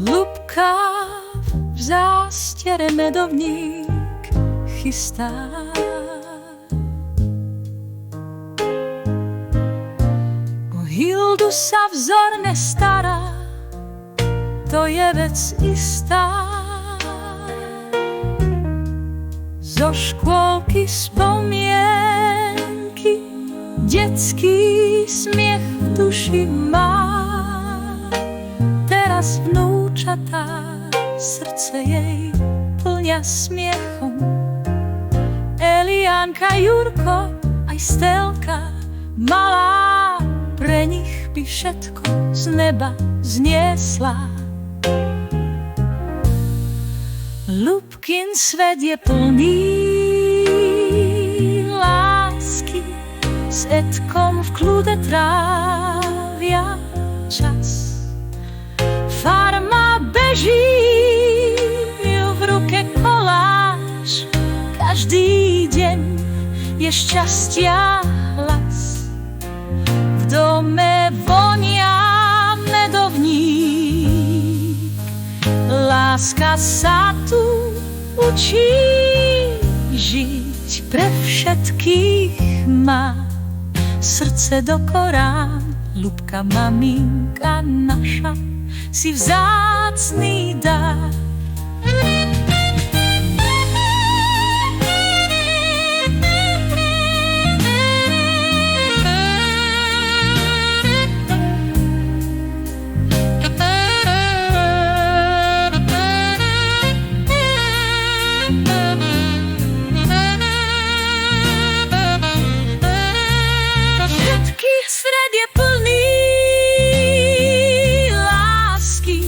Lubka v zástiere medovník chystá. O Hildu sa vzorne stará, to je vec istá. Zo škôlky spomienky detský smiech v duši má. Teraz vnúčatá srdce jej plňa smiechom. Eliánka, Jurko aj Stelka malá, pre nich by všetko z neba zniesla. Lubkin svet je plný lásky, s Edkom v kľude trávia čas. Farma beží, v ruke koláč, každý deň je šťastia hlas. V dome vonia medovník, láska sa tu učí žiť, pre všetkých má srdce do Korán. Lubka, maminka naša, si vzácny dar. Svet je plný lásky,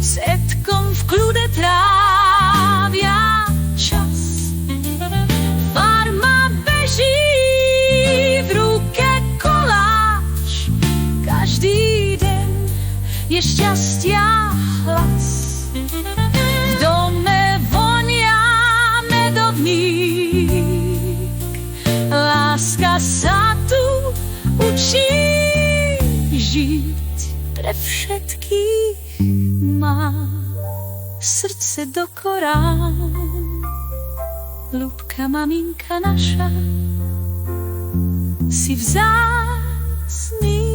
s Edkom v kľude trávia čas. Farma beží, v ruke koláč, každý deň je šťastia hlas. V dome vonia medovník, láska sa tu učí žiť, pre všetkých má srdce do Korán. Lubka, maminka naša, si vzácny